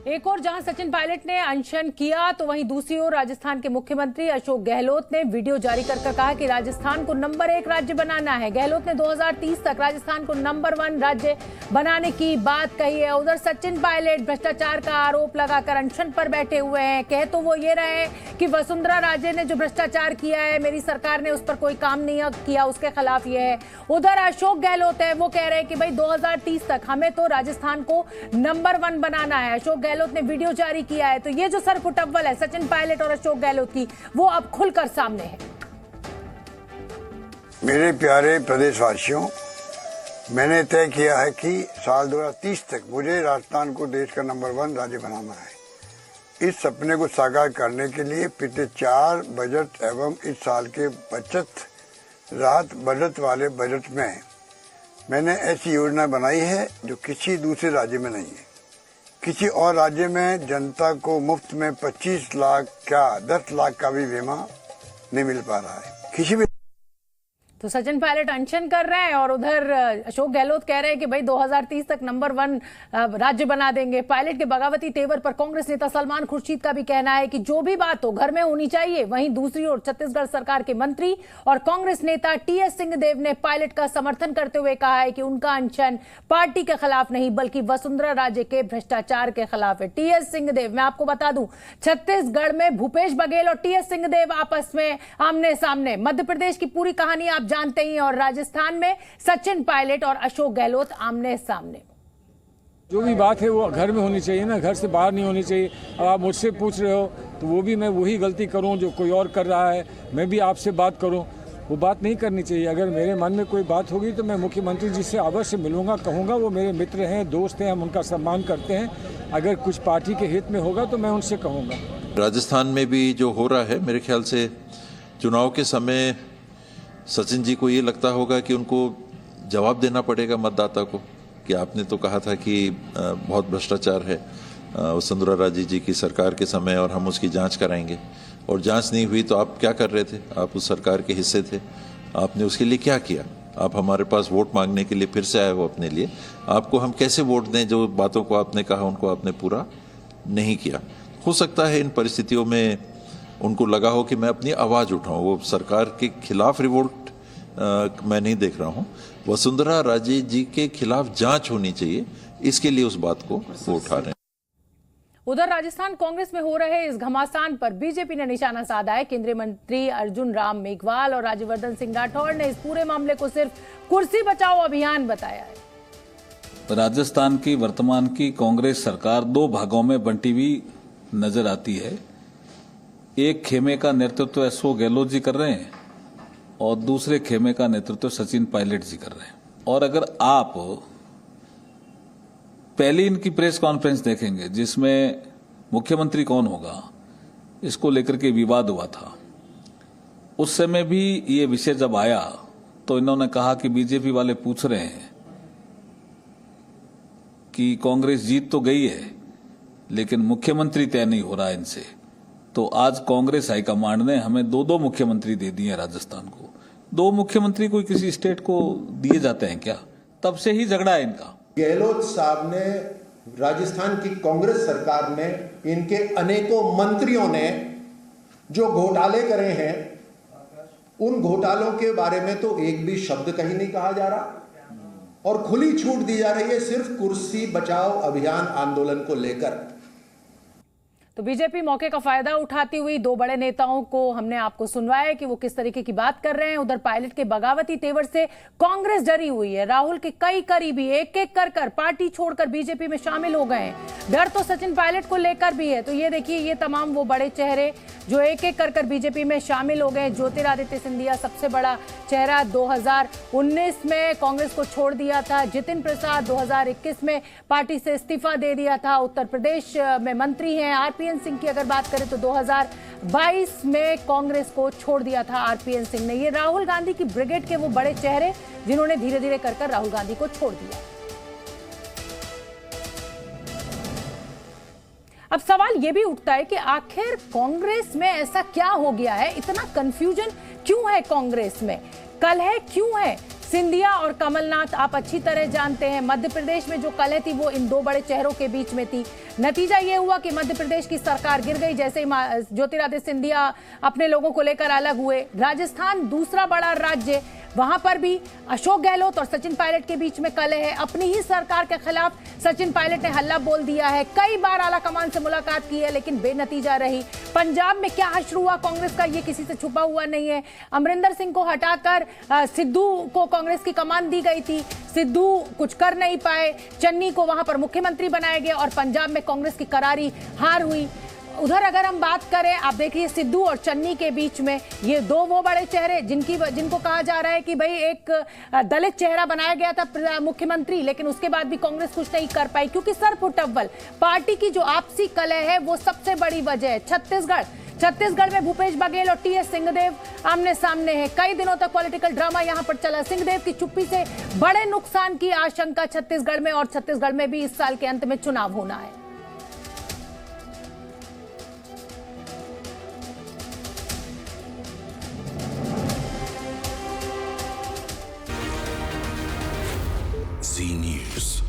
एक और जहां सचिन पायलट ने अनशन किया तो वहीं दूसरी ओर राजस्थान के मुख्यमंत्री अशोक गहलोत ने वीडियो जारी कर कहा कि राजस्थान को नंबर 1 राज्य बनाना है। गहलोत ने 2030 तक राजस्थान को नंबर 1 राज्य बनाने की बात कही है। उधर सचिन पायलट भ्रष्टाचार का आरोप लगाकर अनशन पर बैठे हुए हैं। कह तो वो ये रहे हैं कि वसुंधरा राजे ने जो भ्रष्टाचार किया है, मेरी सरकार ने उस पर कोई काम नहीं किया, उसके खिलाफ ये है। उधर अशोक गहलोत है, वो कह रहे हैं कि भाई 2030 तक हमें तो राजस्थान को नंबर 1 बनाना है। अशोक गहलोत ने वीडियो जारी किया है। तो ये जो सरपुटअव्वल है सचिन पायलट और अशोक गहलोत की, वो अब खुलकर सामने है। मेरे प्यारे प्रदेशवासियों, मैंने तय किया है कि साल 2030 तक मुझे राजस्थान को देश का नंबर 1 राज्य बनाना है। इस सपने को साकार करने के लिए पिछले 4 बजट एवं इस साल के बचत राहत बजट वाले बजट में मैंने ऐसी योजना बनाई है जो किसी दूसरे राज्य में नहीं है। किसी और राज्य में जनता को मुफ्त में 25 लाख क्या 10 लाख का भी बीमा नहीं मिल पा रहा है किसी भी। तो सचिन पायलट अनशन कर रहे हैं और उधर अशोक गहलोत कह रहे हैं कि भाई 2030 तक नंबर 1 राज्य बना देंगे। पायलट के बगावती तेवर पर कांग्रेस नेता सलमान खुर्शीद का भी कहना है कि जो भी बात हो घर में होनी चाहिए। वहीं दूसरी ओर छत्तीसगढ़ सरकार के मंत्री और कांग्रेस नेता टीएस सिंहदेव ने पायलट का समर्थन करते हुए कहा है कि उनका अनशन पार्टी के खिलाफ नहीं बल्कि वसुंधरा राजे के भ्रष्टाचार के खिलाफ है। टीएस सिंहदेव, मैं आपको बता दूं, छत्तीसगढ़ में भूपेश बघेल और टीएस सिंहदेव आपस में आमने सामने। मध्य प्रदेश की पूरी कहानी आप जानते ही, और राजस्थान में सचिन पायलट और अशोक गहलोत आमने सामने। जो भी बात है वो घर में होनी चाहिए ना, घर से बाहर नहीं होनी चाहिए। अब आप मुझसे पूछ रहे हो तो वो भी मैं वही गलती करूं जो कोई और कर रहा है, मैं भी आपसे बात करूं, वो बात नहीं करनी चाहिए। अगर मेरे मन में कोई बात होगी तो मैं मुख्यमंत्री जी से अवश्य मिलूंगा, कहूंगा। वो मेरे मित्र हैं, दोस्त हैं, हम उनका सम्मान करते हैं। अगर कुछ पार्टी के हित में होगा तो मैं उनसे कहूंगा। राजस्थान में भी जो हो रहा है, मेरे ख्याल से चुनाव के समय सचिन जी को ये लगता होगा कि उनको जवाब देना पड़ेगा मतदाता को कि आपने तो कहा था कि बहुत भ्रष्टाचार है वसुंधरा राजे जी की सरकार के समय और हम उसकी जांच कराएंगे, और जांच नहीं हुई तो आप क्या कर रहे थे? आप उस सरकार के हिस्से थे, आपने उसके लिए क्या किया? आप हमारे पास वोट मांगने के लिए फिर से आए हो अपने लिए, आपको हम कैसे वोट दें? जो बातों को आपने कहा उनको आपने पूरा नहीं किया। हो सकता है इन परिस्थितियों में उनको लगा हो कि मैं अपनी आवाज़ उठाऊं। वो सरकार के खिलाफ रिवोल्ट मैं नहीं देख रहा हूं। वसुंधरा राजे जी के खिलाफ जांच होनी चाहिए, इसके लिए उस बात को वो उठा रहे हैं। उधर राजस्थान कांग्रेस में हो रहे इस घमासान पर बीजेपी ने निशाना साधा है। केंद्रीय मंत्री अर्जुन राम मेघवाल और राज्यवर्धन सिंह राठौड़ ने इस पूरे मामले को सिर्फ कुर्सी बचाओ अभियान बताया है। राजस्थान की वर्तमान की कांग्रेस सरकार 2 भागों में बंटी हुई नजर आती है। एक खेमे का नेतृत्व अशोक गहलोत जी कर रहे हैं और दूसरे खेमे का नेतृत्व सचिन पायलट जी कर रहे हैं। और अगर आप पहली इनकी प्रेस कॉन्फ्रेंस देखेंगे जिसमें मुख्यमंत्री कौन होगा इसको लेकर के विवाद हुआ था, उस समय भी ये विषय जब आया तो इन्होंने कहा कि बीजेपी वाले पूछ रहे हैं कि कांग्रेस जीत तो गई है लेकिन मुख्यमंत्री तय नहीं हो रहा इनसे। तो आज कांग्रेस हाईकमांड ने हमें 2 मुख्यमंत्री दे दिए राजस्थान को। 2 मुख्यमंत्री कोई किसी स्टेट को दिए जाते हैं क्या? तब से ही झगड़ा है इनका। गहलोत साहब ने, राजस्थान की कांग्रेस सरकार ने, इनके अनेकों मंत्रियों ने जो घोटाले करे हैं, उन घोटालों के बारे में तो एक भी शब्द कहीं नहीं कहा जा रहा और खुली छूट दी जा रही है सिर्फ कुर्सी बचाओ अभियान आंदोलन को लेकर। तो बीजेपी मौके का फायदा उठाती हुई 2 बड़े नेताओं को हमने आपको सुनवाया कि वो किस तरीके की बात कर रहे हैं। उधर पायलट के बगावती तेवर से कांग्रेस डरी हुई है। राहुल के कई करीबी एक-एक कर पार्टी छोड़कर बीजेपी में शामिल हो गए हैं। डर तो सचिन पायलट को लेकर भी है। तो ये देखिए, ये तमाम वो बड़े चेहरे जो एक-एक कर बीजेपी में शामिल हो गए। ज्योतिरादित्य सिंधिया सबसे बड़ा चेहरा, 2019 में कांग्रेस को छोड़ दिया था। जितिन प्रसाद 2021 में पार्टी से इस्तीफा दे दिया था। उत्तर प्रदेश में मंत्री हैं। आरपीएन सिंह की अगर बात करें तो 2022 में कांग्रेस को छोड़ दिया था आरपीएन सिंह ने। ये राहुल गांधी की ब्रिगेड के वो बड़े चेहरे जिन्होंने धीरे धीरे कर राहुल गांधी को छोड़ दिया। अब सवाल ये भी उठता है कि आखिर कांग्रेस में ऐसा क्या हो गया है, इतना कंफ्यूजन क्यों है कांग्रेस में, कलह क्यों है? सिंधिया और कमलनाथ आप अच्छी तरह जानते हैं, मध्य प्रदेश में जो कलह थी वो इन दो बड़े चेहरों के बीच में थी। नतीजा ये हुआ कि मध्य प्रदेश की सरकार गिर गई जैसे ही ज्योतिरादित्य सिंधिया अपने लोगों को लेकर अलग हुए। राजस्थान दूसरा बड़ा राज्य, वहां पर भी अशोक गहलोत और सचिन पायलट के बीच में कलह है। अपनी ही सरकार के खिलाफ सचिन पायलट ने हल्ला बोल दिया है, कई बार आला कमान से मुलाकात की है लेकिन बेनतीजा रही। पंजाब में क्या हश्र हुआ कांग्रेस का, ये किसी से छुपा हुआ नहीं है। अमरिंदर सिंह को हटाकर सिद्धू को कांग्रेस की कमान दी गई थी, सिद्धू कुछ कर नहीं पाए, चन्नी को वहां पर मुख्यमंत्री बनाया गया और पंजाब में कांग्रेस की करारी हार हुई। उधर अगर हम बात करें, आप देखिए सिद्धू और चन्नी के बीच में ये दो वो बड़े चेहरे जिनको कहा जा रहा है कि भाई एक दलित चेहरा बनाया गया था मुख्यमंत्री, लेकिन उसके बाद भी कांग्रेस कुछ नहीं कर पाई क्योंकि सरपुटअव्वल पार्टी की जो आपसी कलह है वो सबसे बड़ी वजह है। छत्तीसगढ़ में भूपेश बघेल और टीएस सिंहदेव आमने सामने हैं। कई दिनों तक पॉलिटिकल ड्रामा यहां पर चला। सिंहदेव की चुप्पी से बड़े नुकसान की आशंका छत्तीसगढ़ में, और छत्तीसगढ़ में भी इस साल के अंत में चुनाव होना है। Zee News.